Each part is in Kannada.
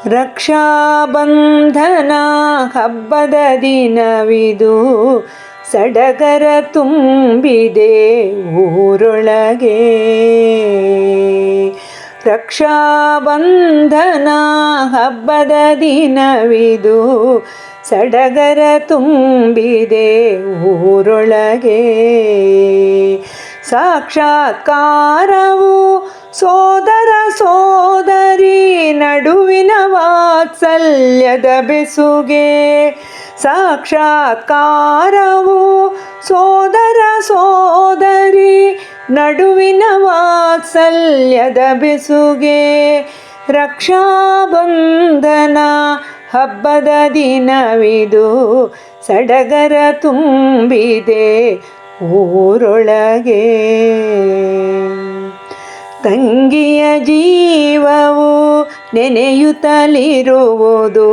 ರಕ್ಷಾಬಂಧನ ಹಬ್ಬದ ದಿನವಿದು, ಸಡಗರ ತುಂಬಿದೆ ಊರೊಳಗೆ. ರಕ್ಷಾಬಂಧನ ಹಬ್ಬದ ದಿನವಿದು, ಸಡಗರ ತುಂಬಿದೆ ಊರೊಳಗೆ. ಸಾಕ್ಷಾತ್ಕಾರವು ಸೋದರ ಸೋದರಿ ನಡುವಿನ ವಾತ್ಸಲ್ಯದ ಬೆಸುಗೆ. ಸಾಕ್ಷಾತ್ಕಾರವು ಸೋದರ ಸೋದರಿ ನಡುವಿನ ವಾತ್ಸಲ್ಯದ ಬೆಸುಗೆ. ರಕ್ಷಾಬಂಧನ ಹಬ್ಬದ ದಿನವಿದು, ಸಡಗರ ತುಂಬಿದೆ ಊರೊಳಗೆ. ತಂಗಿಯ ಜೀವವು ನೆನೆಯುತ್ತಲಿರುವುದು,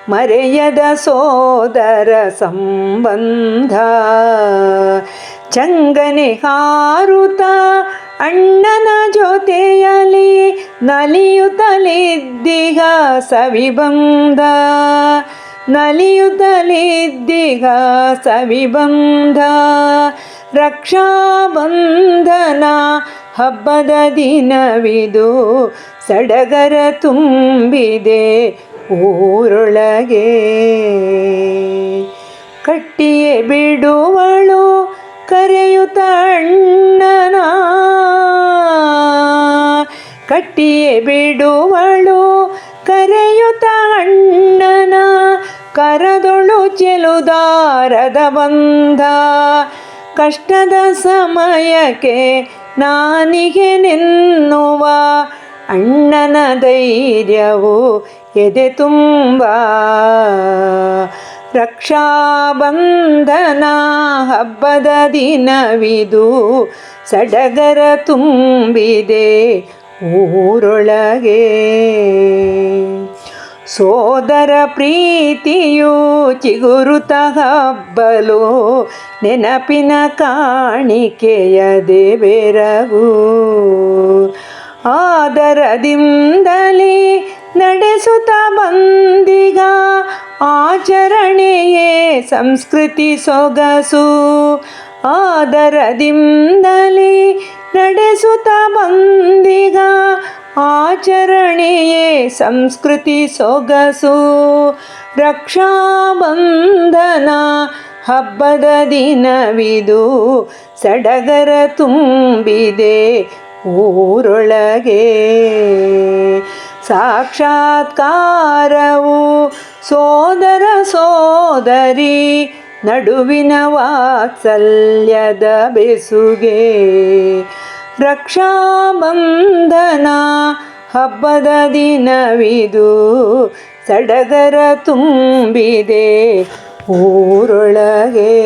ಮರೆಯದ ಸೋದರ ಸಂಬಂಧ. ಚಂಗನೆ ಹಾರುತ್ತ ಅಣ್ಣನ ಜೊತೆಯಲ್ಲಿ ನಲಿಯುತ್ತಲಿದ್ದೀಗ ಸವಿಬಂಧ. ನಲಿಯುತ್ತಲಿದ್ದೀಗ ಸವಿಬಂಧ. ರಕ್ಷಾಬಂಧನ ಹಬ್ಬದ ದಿನವಿದು, ಸಡಗರ ತುಂಬಿದೆ ಊರೊಳಗೆ. ಕಟ್ಟಿಯೇ ಬಿಡುವಳು ಕರೆಯುತ್ತ ಅಣ್ಣನ. ಕಟ್ಟಿಯೇ ಬಿಡುವಳು ಕರೆಯುತ್ತ ಅಣ್ಣನ, ಕರದೊಳು ಚೆಲುದಾರದ ಬಂಧ. ಕಷ್ಟದ ಸಮಯಕ್ಕೆ ನಾನಿಗೆ ನೆನ್ನುವ ಅಣ್ಣನ ಧೈರ್ಯವು ಎದೆ ತುಂಬ. ರಕ್ಷಾಬಂಧನ ಹಬ್ಬದ ದಿನವಿದು, ಸಡಗರ ತುಂಬಿದೆ ಊರೊಳಗೆ. ಸೋದರ ಪ್ರೀತಿಯು ಚಿಗುರುತ ಹಬ್ಬಲು, ನೆನಪಿನ ಕಾಣಿಕೆಯದೆ ಬೆರಗು. ಆದರದಿಂದಲೇ ನಡೆಸುತ್ತ ಬಂದಿಗ ಆಚರಣೆಯೇ ಸಂಸ್ಕೃತಿ ಸೊಗಸು. ಆದರದಿಂದಲೇ ನಡೆಸುತ್ತ ಬಂದಿಗ ಆಚರಣೆಯೇ ಸಂಸ್ಕೃತಿ ಸೊಗಸು. ರಕ್ಷಾಬಂಧನ ಹಬ್ಬದ ದಿನವಿದು, ಸಡಗರ ತುಂಬಿದೆ ಊರೊಳಗೆ. ಸಾಕ್ಷಾತ್ಕಾರವು ಸೋದರ ಸೋದರಿ ನಡುವಿನ ವಾತ್ಸಲ್ಯದ ಬೆಸುಗೆ. ರಕ್ಷಾಬಂಧನ ಹಬ್ಬದ ದಿನವಿದು, ಸಡಗರ ತುಂಬಿದೆ ಊರೊಳಗೆ.